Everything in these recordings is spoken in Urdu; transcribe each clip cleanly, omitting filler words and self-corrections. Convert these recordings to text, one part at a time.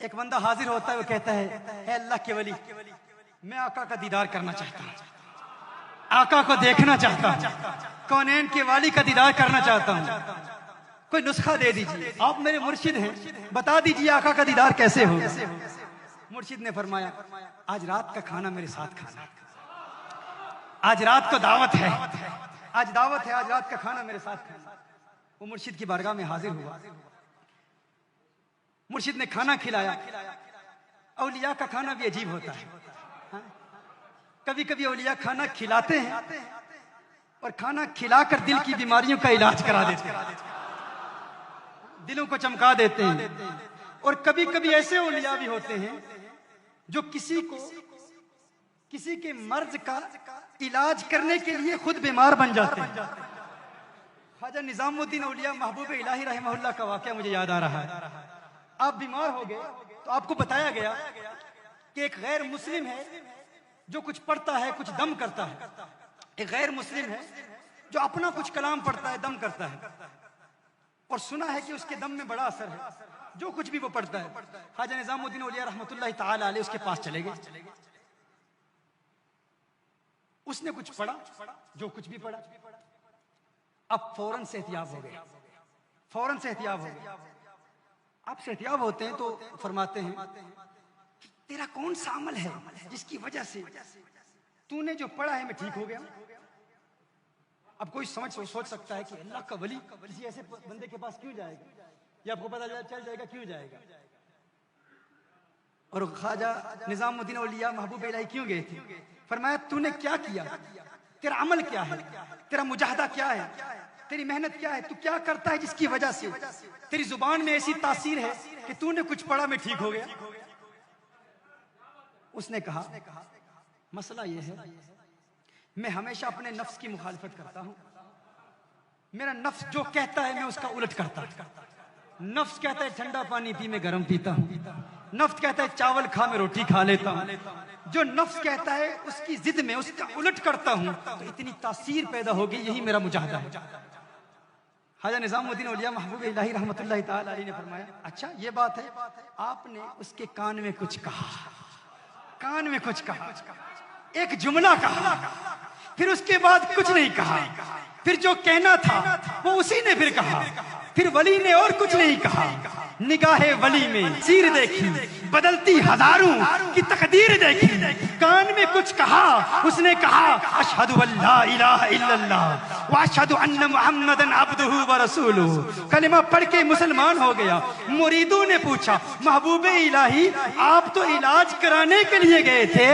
ایک بندہ حاضر ہوتا ہے، وہ کہتا ہے اے اللہ کے ولی، میں آقا کا دیدار کرنا چاہتا ہوں، آقا کو دیکھنا چاہتا ہوں، کونین کے والی کا دیدار کرنا چاہتا ہوں، کوئی نسخہ دے دیجیے، آپ میرے مرشد ہیں، بتا دیجیے آقا کا دیدار کیسے ہوگا۔ مرشد نے فرمایا آج رات کا کھانا میرے ساتھ کھانا، آج رات کو دعوت ہے، آج دعوت ہے، آج رات کا کھانا میرے ساتھ کھانا۔ وہ مرشد کی بارگاہ میں حاضر ہوا، مرشد نے کھانا کھلایا۔ اولیاء کا کھانا بھی عجیب ہوتا ہے، کبھی کبھی اولیاء کھانا کھلاتے ہیں اور کھانا کھلا کر دل کی بیماریوں کا علاج کرا دیتے ہیں، دلوں کو چمکا دیتے ہیں۔ اور کبھی کبھی ایسے اولیاء بھی ہوتے ہیں جو کسی کے مرض کا علاج کرنے کے لیے خود بیمار بن جاتے ہیں۔ خواجہ نظام الدین اولیاء محبوب الہی رحمہ اللہ کا واقعہ مجھے یاد آ رہا ہے۔ آپ بیمار ہو گئے تو آپ کو بتایا گیا کہ ایک غیر مسلم ہے جو کچھ پڑھتا ہے، کچھ دم کرتا ہے، ایک غیر مسلم ہے جو اپنا کچھ کلام پڑھتا ہے، دم کرتا ہے، اور سنا ہے کہ اس کے دم میں بڑا اثر ہے جو کچھ بھی وہ پڑھتا ہے۔ خواجہ نظام الدین اولیاء رحمۃ اللہ تعالی علیہ اس کے پاس چلے گئے، اس نے کچھ پڑھا، جو کچھ بھی پڑھا، اب فوراً سے احتیاط ہو گئے، فوراً سے احتیاط ہو گئے۔ آپ سے احتیاط ہوتے ہیں تو فرماتے ہیں تیرا کون سا عمل ہے جس کی وجہ سے تو نے جو پڑھا ہے میں ٹھیک ہو گیا؟ اب کوئی سوچ سکتا ہے کہ اللہ کا ولی کسی ایسے بندے کے پاس کیوں جائے گا، یہ آپ کو پتہ چل جائے گا کیوں جائے گا۔ اور خواجہ نظام الدین اولیاء محبوب الہی کیوں گئے تھے؟ فرمایا تو نے کیا کیا، تیرا عمل کیا ہے، تیرا مجاہدہ کیا ہے، تیری محنت کیا ہے، تو کیا کرتا ہے جس کی وجہ سے تیری زبان میں ایسی تاثیر ہے کہ تو نے کچھ پڑھا میں ٹھیک ہو گیا۔ اس نے کہا مسئلہ یہ ہے میں ہمیشہ اپنے نفس کی مخالفت کرتا ہوں، میرا نفس جو کہتا ہے میں اس کا الٹ کرتا ہوں۔ نفس کہتا ہے ٹھنڈا پانی پی میں گرم پیتا ہوں، نفس کہتا ہے چاول کھا میں روٹی کھا لیتا ہوں، جو نفس کہتا ہے اس کی ضد میں اس کا الٹ کرتا ہوں تو اتنی تاثیر پیدا ہوگی، یہی میرا مجاہدہ ہے۔ خواجہ نظام الدین اولیاء محبوب الہی رحمۃ اللہ تعالی علیہ نے فرمایا اچھا یہ بات ہے، آپ نے اس کے کان میں کچھ کہا، کان میں کچھ کہا، ایک جملہ کہا، پھر اس کے بعد کچھ نہیں کہا، پھر جو کہنا تھا وہ اسی نے پھر کہا، پھر ولی نے اور کچھ نہیں کہا۔ نگاہ ولی میں سیر دیکھی، بدلتی ہزاروں کی تقدیر دیکھی، کان میں کچھ کہا، اس نے کہا اشہد ان لا الہ الا اللہ واشہد ان محمدن عبدہ ورسولہ، کلمہ پڑھ کے مسلمان ہو گیا۔ مریدوں نے پوچھا محبوب الہی آپ تو علاج کرانے کے لیے گئے تھے،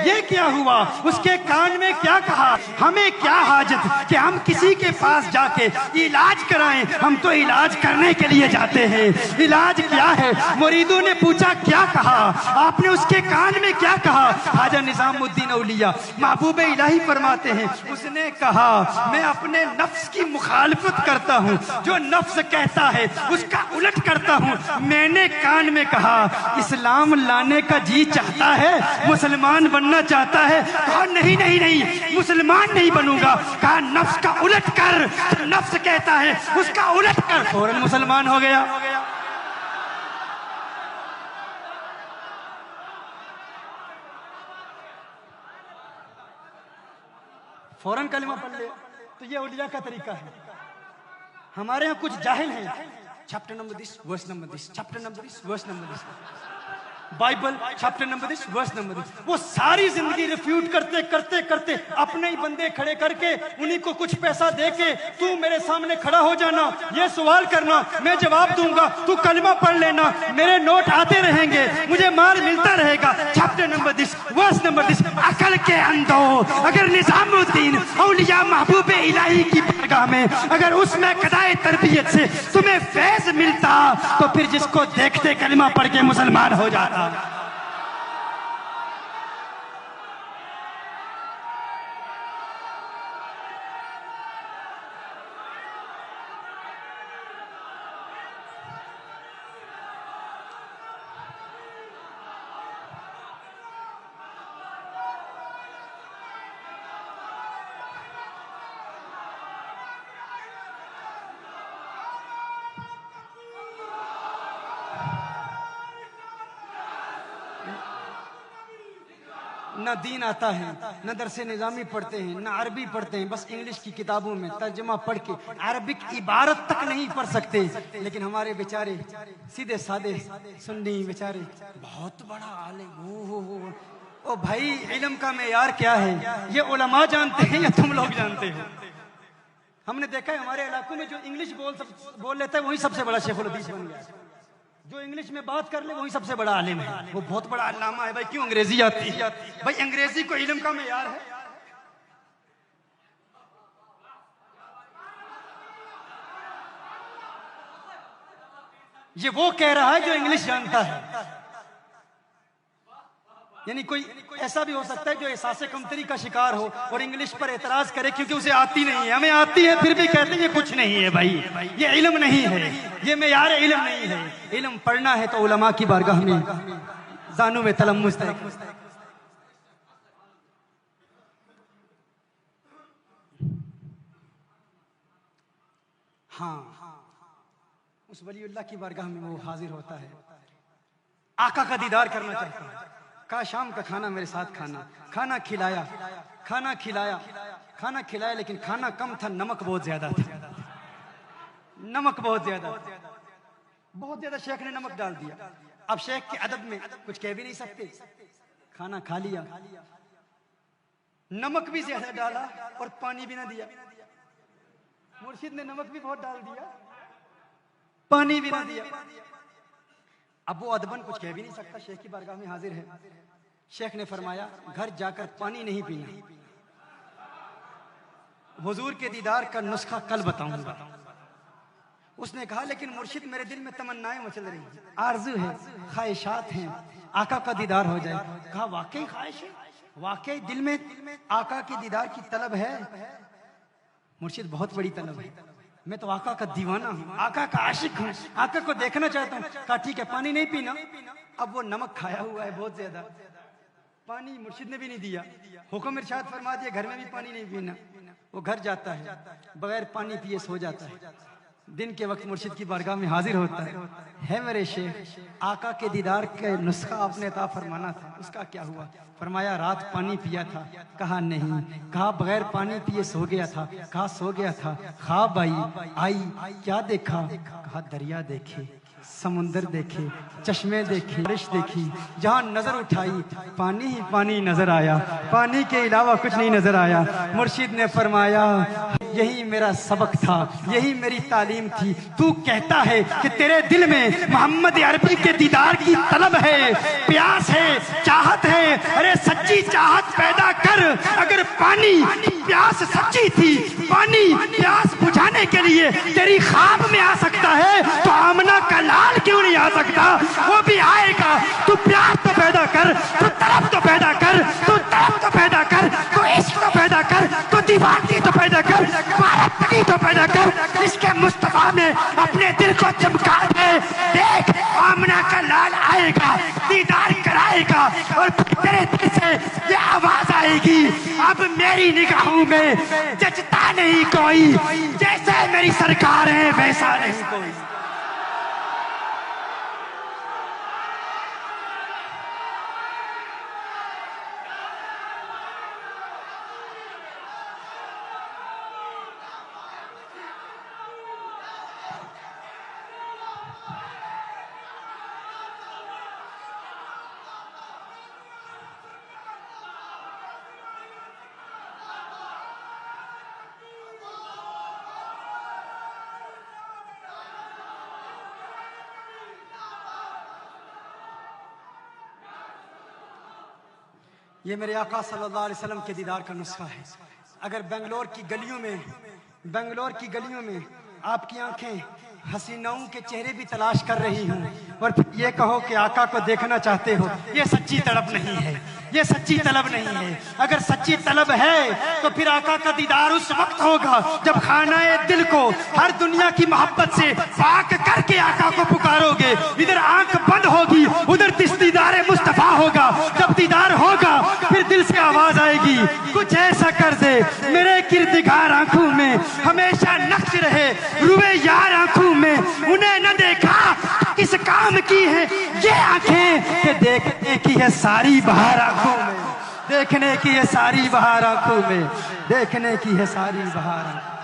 یہ کیا ہوا؟ اس کے کان میں کیا کہا؟ ہمیں کیا حاجت کہ ہم کسی کے پاس جا کے علاج کرائیں، ہم تو علاج کرنے کے لیے جاتے ہیں، علاج کیا ہے؟ مریدوں نے پوچھا کیا کہا؟ آپ نے اس کے کان میں کیا کہا؟ خواجہ نظام الدین اولیاء محبوب الہی فرماتے ہیں اس نے کہا میں اپنے نفس کی مخالفت کرتا ہوں، جو نفس کہتا ہے اس کا الٹ کرتا ہوں۔ میں نے کان میں کہا اسلام لانے کا جی چاہتا ہے، مسلمان بننا چاہتا ہے، کہا نہیں نہیں نہیں مسلمان نہیں بنوں گا، کہا نفس کا الٹ کر، نفس کہتا ہے اس کا الٹ کر، فوراً مسلمان ہو گیا۔ فوراً کلمہ پڑھ لے، تو یہ اولیاء کا طریقہ ہے۔ ہمارے ہاں کچھ جاہل ہیں، چیپٹر نمبر دس ورس نمبر دس، چیپٹر نمبر دس ورس نمبر دس، بائبل چیپٹر نمبر دس ورس نمبر دس، وہ ساری زندگی ریفیوٹ کرتے کرتے کرتے اپنے ہی بندے کھڑے کر کے انہیں کو کچھ پیسہ دے کے تو میرے سامنے کھڑا ہو جانا، یہ سوال کرنا میں جواب دوں گا، تو کلمہ پڑھ لینا، میرے نوٹ آتے رہیں گے، مجھے مال ملتا رہے گا۔ چیپٹر نمبر دس ورس نمبر دس، عقل کے اندھو اگر نظام الدین اولیاء محبوب الہی کی بارگاہ میں اگر اس میں قضائے تربیت سے تمہیں فیض ملتا تو پھر جس کو دیکھتے کلمہ پڑھ کے مسلمان ہو جاتا۔ نہ دین آتا ہے، نہ درس نظامی پڑھتے ہیں، نہ عربی پڑھتے ہیں، بس انگلش کی کتابوں میں ترجمہ پڑھ کے عربک عبارت تک نہیں پڑھ سکتے. لیکن ہمارے بیچارے سیدھے سادے سنی بیچارے بہت بڑا عالم. او بھائی علم کا معیار کیا ہے یہ علماء جانتے ہیں یا تم لوگ جانتے ہو؟ ہم نے دیکھا ہے ہمارے علاقوں میں جو انگلش بول لیتا ہے وہی سب سے بڑا شیخ الحدیث بن گیا. جو انگلش میں بات کر لے وہی سب سے بڑا عالم ہے، وہ بہت بڑا علامہ ہے. بھائی کیوں انگریزی آتی ہے؟ بھائی انگریزی کو علم کا معیار ہے؟ یہ وہ کہہ رہا ہے جو انگلش جانتا ہے. یعنی کوئی ایسا بھی ہو سکتا ہے جو احساس کمتری کا شکار ہو اور انگلش پر اعتراض کرے کیونکہ اسے آتی نہیں ہے. ہمیں آتی ہے پھر بھی کہتے ہیں یہ کچھ نہیں ہے. بھائی یہ علم نہیں ہے، یہ معیار علم نہیں ہے. علم پڑھنا ہے تو علماء کی بارگاہ میں زانو میں تلمس ہے. ہاں اس ولی اللہ کی بارگاہ میں وہ حاضر ہوتا ہے، آقا کا دیدار کرنا چاہتا ہے. کہا شام کا کھانا میرے ساتھ کھانا. کھانا کھلایا لیکن کھانا کم تھا، نمک بہت زیادہ تھا. نمک بہت زیادہ شیخ نے نمک ڈال دیا. اب شیخ کے عدد میں کچھ کہہ بھی نہیں سکتے. کھانا کھا لیا، نمک بھی زیادہ ڈالا اور پانی بھی نہ دیا. مرشد نے نمک بھی بہت ڈال دیا، پانی بھی نہ دیا. اب وہ ادبن کچھ کہہ بھی نہیں سکتا، شیخ کی بارگاہ میں حاضر ہے. شیخ نے فرمایا گھر جا کر پانی نہیں پینا، حضور کے دیدار کا نسخہ کل بتاؤں گا. اس نے کہا لیکن مرشد میرے دل میں تمنائیں مچل رہی ہیں، آرزو ہے، خواہشات ہیں، آقا کا دیدار ہو جائے. کہا واقعی خواہش ہے، واقعی دل میں آقا کی دیدار کی طلب ہے. مرشد بہت بڑی طلب ہے، میں تو آقا کا دیوانہ ہوں، آقا کا عاشق ہوں، آقا کو دیکھنا چاہتا ہوں. کہا ٹھیک ہے پانی نہیں پینا. اب وہ نمک کھایا ہوا ہے بہت زیادہ، پانی مرشد نے بھی نہیں دیا. حکم ارشاد فرما دیا گھر میں بھی پانی نہیں پینا. وہ گھر جاتا ہے، بغیر پانی پیے سو جاتا ہے. دن کے وقت مرشد کی بارگاہ میں حاضر ہوتا ہے میرے شیخ آقا کے دیدار کا نسخہ آپ نے عطا فرمانا تھا، اس کا کیا ہوا؟ فرمایا رات پانی پیا تھا. کہا نہیں. کہا بغیر پانی پیے سو گیا تھا. کہا سو گیا تھا. خواب آئی کیا دیکھا؟ کہا دریا دیکھے، سمندر دیکھے، چشمے دیکھے، بارش دیکھی. جہاں نظر اٹھائی پانی ہی پانی نظر آیا، پانی کے علاوہ کچھ نہیں نظر آیا. مرشد نے فرمایا یہی میرا سبق تھا، یہی میری تعلیم تھی. تو کہتا ہے کہ تیرے دل میں محمد عربی کے دیدار کی طلب ہے، پیاس ہے، چاہت ہے. ارے سچی چاہت پیدا کر. اگر پانی پیاس سچی تھی، پانی پیاس بجھانے کے لیے تیری خواب میں آ سکتا ہے تو آمنہ کا لال کیوں نہیں آ سکتا؟ وہ بھی آئے گا. تو پیاس تو پیدا کر، تو طلب تو پیدا کر، تو طلب تو پیدا کر، تو عشق تو پیدا کر، تو دیوانگی تو پیدا کر، بارکتی تو پیدا کر. اس کے مصطفیٰ میں اپنے دل کو چمکا دے. دیکھ آمنہ کا لال آئے گا، دیدار کرائے گا اور تیرے دل سے یہ آواز آئے گی اب میری نگاہوں میں جچتا نہیں کوئی، جیسے میری سرکار ہے ویسا نہیں کوئی. یہ میرے آقا صلی اللہ علیہ وسلم کے دیدار کا نسخہ ہے. اگر بنگلور کی گلیوں میں آپ کی آنکھیں حسیناؤں کے چہرے بھی تلاش کر رہی ہوں اور پھر یہ کہو کہ آقا کو دیکھنا چاہتے ہو، یہ سچی طلب نہیں ہے، یہ سچی طلب نہیں ہے. اگر سچی طلب ہے تو پھر آقا کا دیدار اس وقت ہوگا جب خانہ دل کو ہر دنیا کی محبت سے پاک کر کے آقا کو پکارو گے. ادھر آنکھ بند ہوگی، ادھر دیدار مصطفیٰ ہوگا. جب دیدار ہوگا پھر دل سے آواز آئے گی کچھ ایسا کر دے میرے کردگار آنکھوں میں ہمیشہ نقش رہے، روئے یار آنکھوں میں انہیں نہ دیکھا کس کام کی ہے یہ آنکھیں کہ دیکھنے کی ہے ساری بہار آنکھوں میں. دیکھنے کی ہے ساری بہار آنکھوں میں، دیکھنے کی ہے ساری بہار آنکھوں میں۔